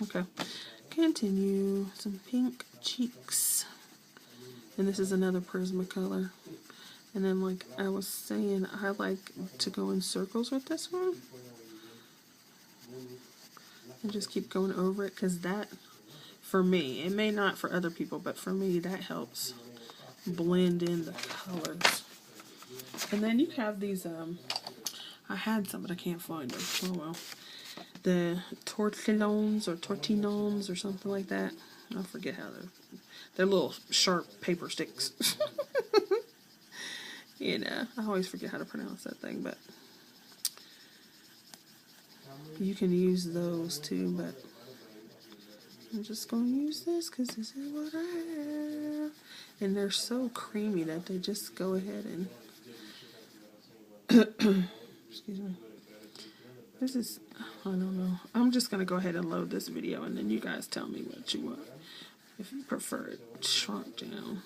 Okay, continue. Some pink cheeks. And this is another Prismacolor. And then, like I was saying, I like to go in circles with this one. And just keep going over it, because that, for me, it may not for other people, but for me, that helps blend in the colors. And then you have these, I had some, but I can't find them. Oh well. The tortillons or tortillons or something like that. I forget how they're little sharp paper sticks. You know, I always forget how to pronounce that thing, but you can use those too, but I'm just going to use this because this is what I have. And they're so creamy that they just go ahead and excuse me. This is, I don't know. I'm just going to go ahead and load this video, and then you guys tell me what you want. If you prefer it shrunk down.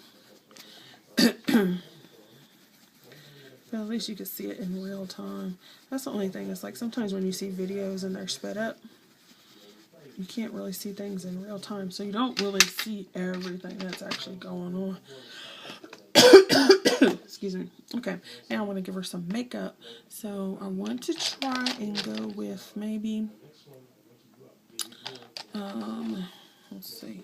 But at least you can see it in real time. That's the only thing. It's like sometimes when you see videos and they're sped up, you can't really see things in real time. So you don't really see everything that's actually going on. Excuse me. Okay, now I want to give her some makeup. So I want to try and go with maybe, let's see.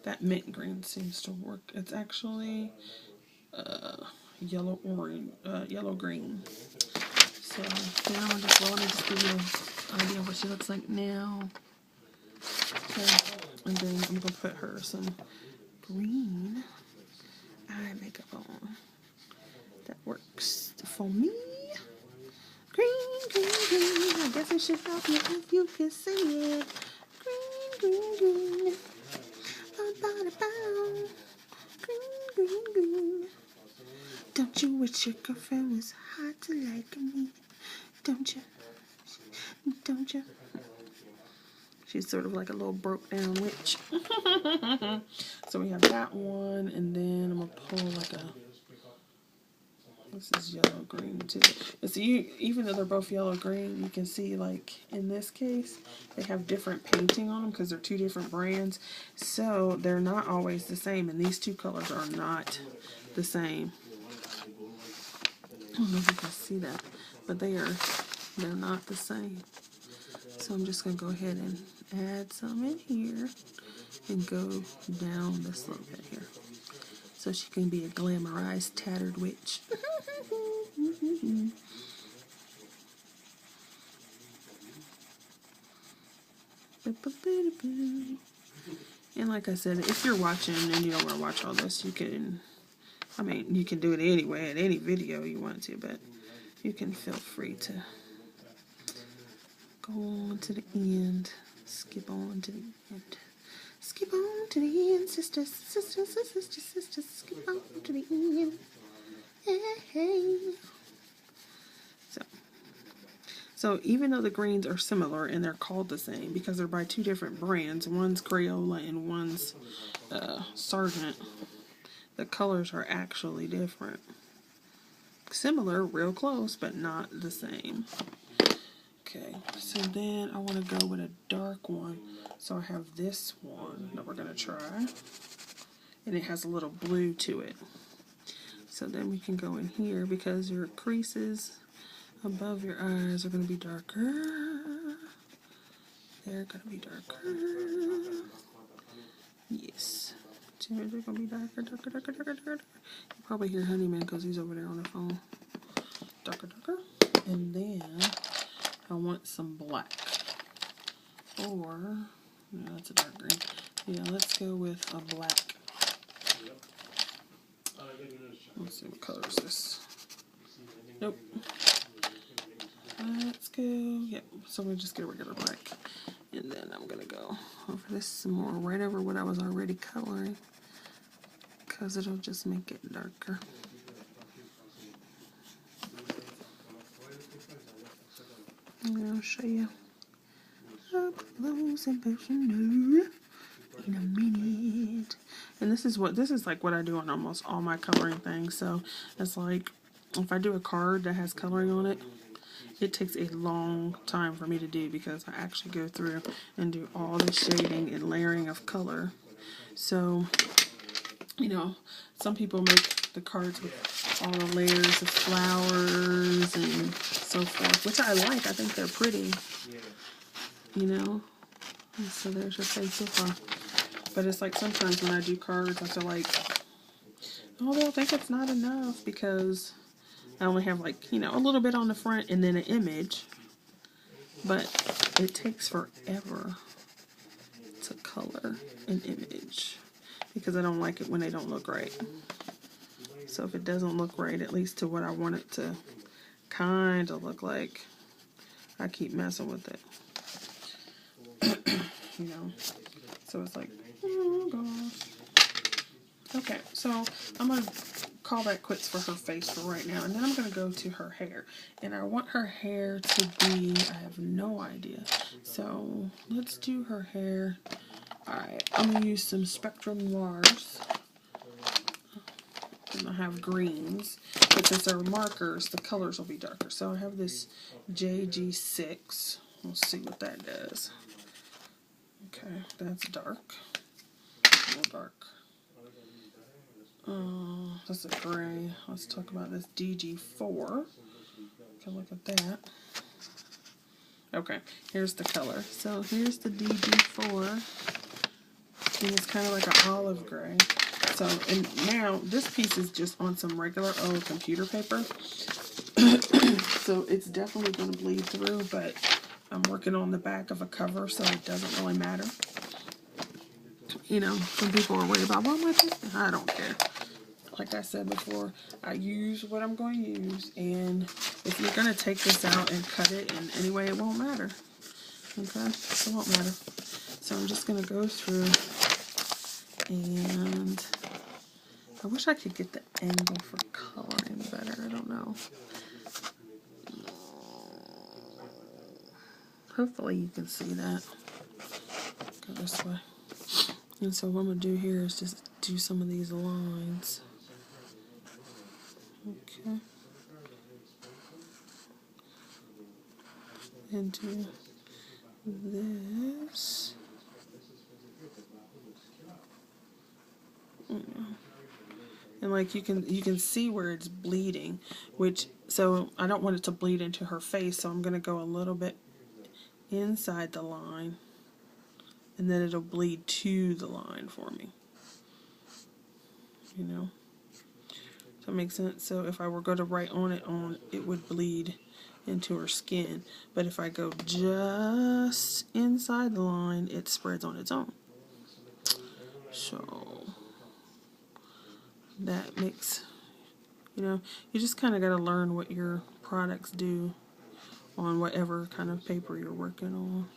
That mint green seems to work. It's actually yellow green. So now I'm just rolling to give you an idea of what she looks like now. Okay, and then I'm gonna put her some green eye makeup on. That works for me. Green, green, green. I guess it should help you if you can see it. Green, green, green. Green, green, green. Don't you wish your girlfriend was hot like me? Don't you? Don't you? She's sort of like a little broke down witch. So we have that one, and then I'm gonna pull like a. This is yellow green too. And so even though they're both yellow green, you can see like in this case they have different painting on them because they're two different brands. So they're not always the same, and these two colors are not the same. I don't know if you can see that, but they're not the same. So I'm just gonna go ahead and add some in here and go down this little bit here, so she can be a glamorized tattered witch. And like I said, if you're watching and you don't want to watch all this, you can, I mean, you can do it anyway at any video you want to, but you can feel free to go on to the end, skip on to the end. Skip on to the end, sisters, sisters, sisters, sisters, skip on to the end. Hey, hey. So even though the greens are similar and they're called the same because they're by two different brands, one's Crayola and one's Sargent, the colors are actually different. Similar, real close, but not the same. Okay, so then I want to go with a dark one. So I have this one that we're going to try. And it has a little blue to it. So then we can go in here because your creases above your eyes are going to be darker. They're going to be darker. Yes. They're going to be darker, darker, darker, darker, darker. You probably hear Honeyman because he's over there on the phone. Darker, darker. And then I want some black. Or, no, that's a dark green. Yeah, let's go with a black. Let's see, what color is this? Nope. Let's go, yep, so we'll just get a regular black. And then I'm going to go over this some more, right over what I was already coloring, because it'll just make it darker. And I'll show you up close and personal in a minute. And this is like what I do on almost all my coloring things. So it's like if I do a card that has coloring on it, it takes a long time for me to do because I actually go through and do all the shading and layering of color. So, you know, some people make the cards with all the layers of flowers and so forth, which I like. I think they're pretty, you know. And so there's your face so far. But it's like sometimes when I do cards, I feel like, oh, they'll think it's not enough because I only have like, you know, a little bit on the front and then an image. But it takes forever to color an image because I don't like it when they don't look right. So if it doesn't look right, at least to what I want it to kind of look like, I keep messing with it. You know, so it's like, oh gosh. Okay, so I'm going to call that quits for her face for right now, and then I'm going to go to her hair. And I want her hair to be, I have no idea. So let's do her hair. Alright, I'm going to use some Spectrum Noirs. And I have greens, but since they're markers, the colors will be darker. So I have this JG6. We'll see what that does. Okay, that's dark. A little dark. That's a gray. Let's talk about this DG4. Okay, look at that. Okay, here's the color. So here's the DG4. And it's kind of like an olive gray. So, and now this piece is just on some regular old computer paper. So it's definitely going to bleed through, but I'm working on the back of a cover, so it doesn't really matter. You know, some people are worried about, well, my piece, I don't care. Like I said before, I use what I'm going to use, and if you're going to take this out and cut it in any way, it won't matter. Okay? It won't matter. So I'm just going to go through, and I wish I could get the angle for coloring better. I don't know. Hopefully you can see that. Go this way. And so what I'm going to do here is just do some of these lines. Okay. And do this. And like you can see where it's bleeding, which, so I don't want it to bleed into her face, so I'm going to go a little bit inside the line, and then it'll bleed to the line for me. You know? Does that make sense? So if I were going to write on it would bleed into her skin. But if I go just inside the line, it spreads on its own. So that makes, you know, you just kind of got to learn what your products do on whatever kind of paper you're working on.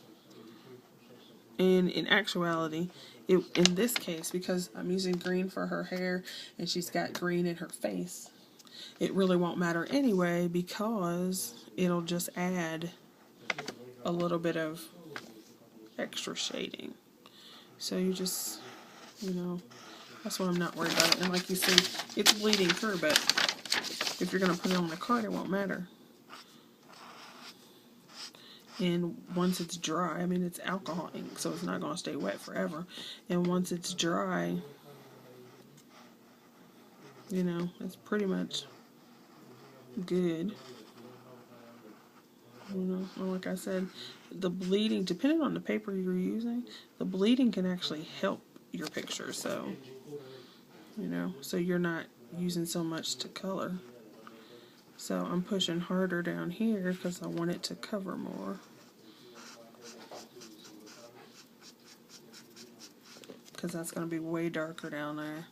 And in actuality, in this case, because I'm using green for her hair and she's got green in her face, it really won't matter anyway because it'll just add a little bit of extra shading. So you just, you know, that's why I'm not worried about it. And like you see, it's bleeding through, but if you're going to put it on the card, it won't matter. And once it's dry, I mean, it's alcohol ink, so it's not going to stay wet forever. And once it's dry, you know, it's pretty much good. You know, and like I said, the bleeding, depending on the paper you're using, the bleeding can actually help your picture. So, you know, so you're not using so much to color. So I'm pushing harder down here because I want it to cover more. Because that's going to be way darker down there.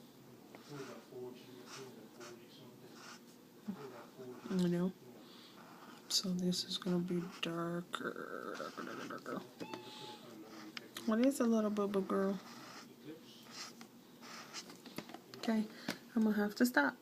You know? So this is going to be darker. What is a little boo-boo girl? Okay, I'm going to have to stop.